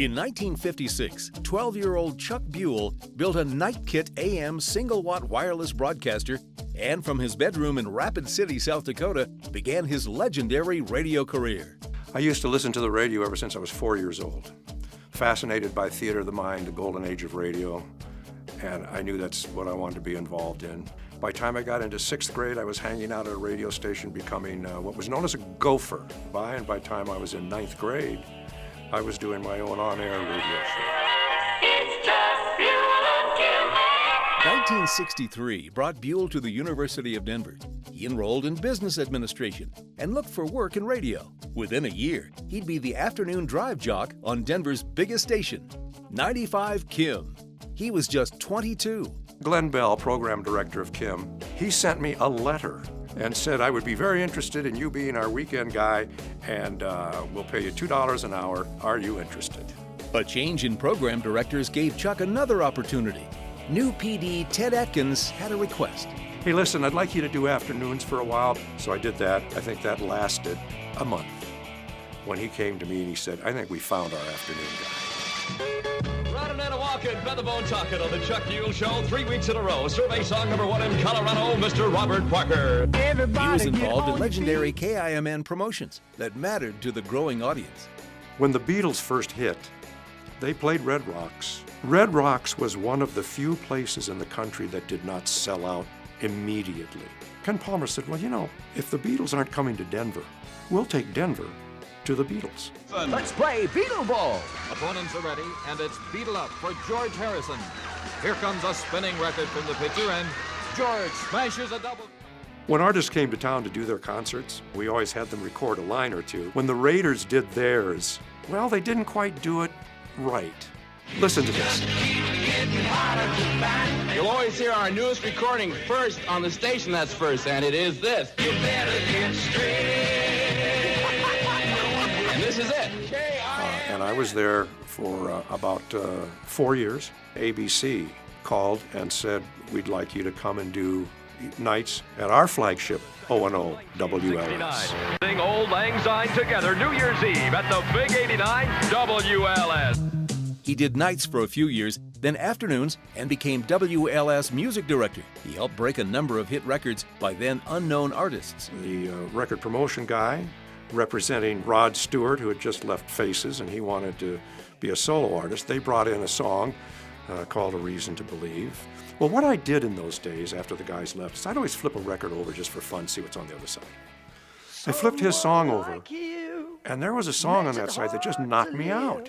In 1956, 12-year-old Chuck Buell built a Night Kit AM single-watt wireless broadcaster, and from his bedroom in Rapid City, South Dakota, began his legendary radio career. I used to listen to the radio ever since I was 4 years old. Fascinated by theater of the mind, the golden age of radio, and I knew that's what I wanted to be involved in. By the time I got into 6th grade, I was hanging out at a radio station, becoming what was known as a gopher. By the time I was in 9th grade, I was doing my own on-air radio show. 1963 brought Buell to the University of Denver. He enrolled in business administration and looked for work in radio. Within a year, he'd be the afternoon drive jock on Denver's biggest station, 95 KIMN. He was just 22. Glenn Bell, program director of KIMN, he sent me a letter and said, I would be very interested in you being our weekend guy, and we'll pay you $2 an hour. Are you interested? A change in program directors gave Chuck another opportunity. New PD Ted Atkins had a request. Hey, listen, I'd like you to do afternoons for a while. So I did that. I think that lasted a month. When he came to me and he said, I think we found our afternoon guy. Rod and Anna Walker, Featherbone Talking on the Chuck Buell Show 3 weeks in a row. Survey song #1 in Colorado, Mr. Robert Parker. He was involved in legendary KIMN promotions that mattered to the growing audience. When the Beatles first hit, they played Red Rocks. Red Rocks was one of the few places in the country that did not sell out immediately. Ken Palmer said, well, you know, if the Beatles aren't coming to Denver, we'll take Denver to the Beatles. Let's play Beatle Ball. Opponents are ready, and it's Beatle up for George Harrison. Here comes a spinning record from the pitcher, and George smashes a double. When artists came to town to do their concerts, we always had them record a line or two. When the Raiders did theirs, well, they didn't quite do it right. Listen to this. You'll always hear our newest recording first on the station that's first, and it is this. You better get straight. And this is it. And I was there for about 4 years. ABC called and said, we'd like you to come and do nights at our flagship, O&O WLS. Sing Old Lang Syne together New Year's Eve at the Big 89 WLS. He did nights for a few years, then afternoons, and became WLS music director. He helped break a number of hit records by then unknown artists. The record promotion guy, representing Rod Stewart, who had just left Faces, and he wanted to be a solo artist. They brought in a song called A Reason to Believe. Well, what I did in those days after the guys left is I'd always flip a record over just for fun, see what's on the other side. I flipped his song over, and there was a song on that side that just knocked me out.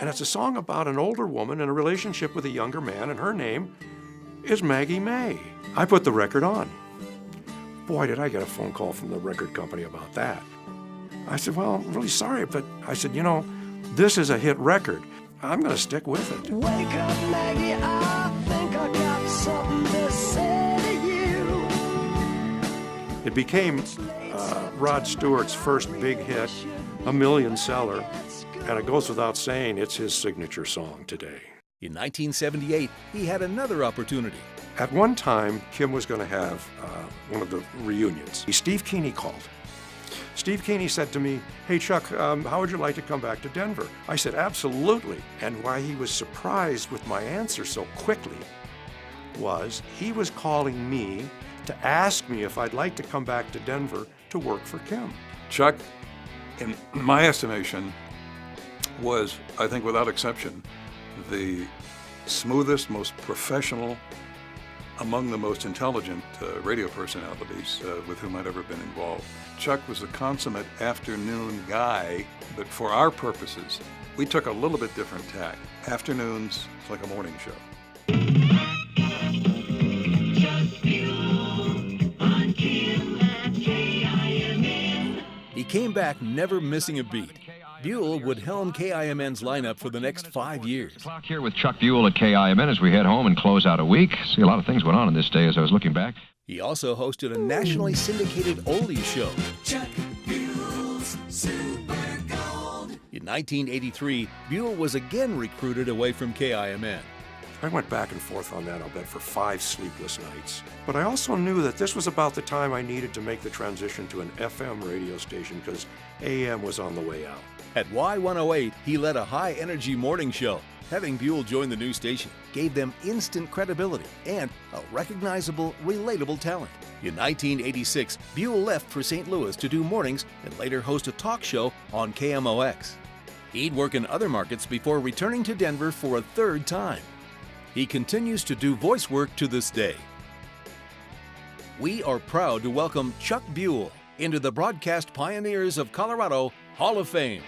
And it's a song about an older woman in a relationship with a younger man, and her name is Maggie May. I put the record on. Boy, did I get a phone call from the record company about that. I said, well, I'm really sorry, but I said, you know, this is a hit record. I'm going to stick with it. Wake up, Maggie, I think I got something to say to you. It became Rod Stewart's first big hit, a million seller, and it goes without saying it's his signature song today. In 1978, he had another opportunity. At one time, Kim was going to have one of the reunions. Steve Keeney called. Steve Keeney said to me, hey Chuck, how would you like to come back to Denver? I said, absolutely. And why he was surprised with my answer so quickly was he was calling me to ask me if I'd like to come back to Denver to work for Kim. Chuck, in my estimation, was, I think without exception, the smoothest, most professional, among the most intelligent radio personalities with whom I'd ever been involved. Chuck was a consummate afternoon guy, but for our purposes, we took a little bit different tack. Afternoons, it's like a morning show. He came back never missing a beat. Buell would helm KIMN's lineup for the next 5 years. Clock here with Chuck Buell at KIMN as we head home and close out a week. See, a lot of things went on in this day as I was looking back. He also hosted a nationally syndicated oldies show. Chuck Buell's Super Gold. In 1983, Buell was again recruited away from KIMN. I went back and forth on that, I'll bet, for 5 sleepless nights. But I also knew that this was about the time I needed to make the transition to an FM radio station because AM was on the way out. At Y108, he led a high-energy morning show. Having Buell join the new station gave them instant credibility and a recognizable, relatable talent. In 1986, Buell left for St. Louis to do mornings and later host a talk show on KMOX. He'd work in other markets before returning to Denver for a third time. He continues to do voice work to this day. We are proud to welcome Chuck Buell into the Broadcast Pioneers of Colorado Hall of Fame.